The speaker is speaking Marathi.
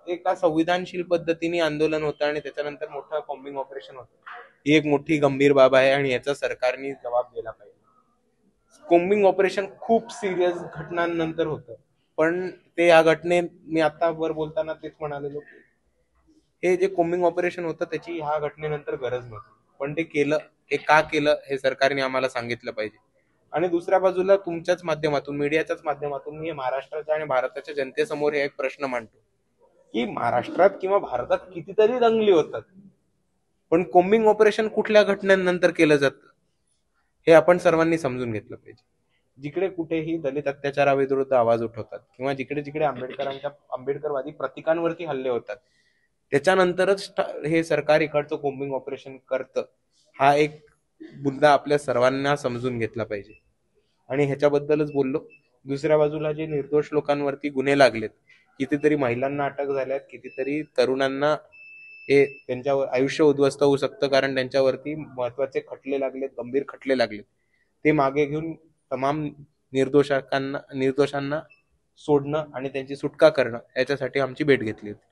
एका संविधानशील पद्धतीने आंदोलन होतं आणि त्याच्यानंतर मोठं कॉम्बिंग ऑपरेशन होतं, ही एक मोठी गंभीर बाब आहे आणि याचा सरकारने जबाब दिला पाहिजे. कोम्बिंग ऑपरेशन खूप सिरियस घटनांनंतर होतं, पण ते या घटने मी आता वर बोलताना तेच म्हणालेलो की हे जे कोम्बिंग ऑपरेशन होतं त्याची ह्या घटनेनंतर गरज नव्हती, पण ते केलं. हे का केलं हे सरकारने आम्हाला सांगितलं पाहिजे. आणि दुसऱ्या बाजूला तुमच्याच माध्यमातून, मीडियाच्याच माध्यमातून मी महाराष्ट्राच्या आणि भारताच्या जनतेसमोर हे एक प्रश्न मांडतो की महाराष्ट्रात किंवा भारतात कितीतरी दंगली होतात, पण कोम्बिंग ऑपरेशन कुठल्या घटनेनंतर केलं जातं हे आपण सर्वांनी समजून घेतलं पाहिजे. जिकडे कुठेही दलित अत्याचाराविरुद्ध आवाज उठवतात किंवा जिकडे जिकडे आंबेडकरवादी प्रतीकांवरती हल्ले होतात, त्याच्यानंतरच हे सरकार इकडचं कोम्बिंग ऑपरेशन करतं, हा एक मुद्दा आपल्या सर्वांना समजून घेतला पाहिजे. आणि ह्याच्याबद्दलच बोललो. दुसऱ्या बाजूला जे निर्दोष लोकांवरती गुन्हे लागलेत, कितीतरी महिलांना अटक झाल्यात, कितीतरी तरुणांना हे त्यांच्यावर आयुष्य उद्ध्वस्त होऊ शकतं कारण त्यांच्यावरती महत्वाचे खटले लागलेत, गंभीर खटले लागलेत. ते मागे घेऊन तमाम निर्दोषांना सोडणं आणि त्यांची सुटका करणं याच्यासाठी आमची भेट घेतली होती.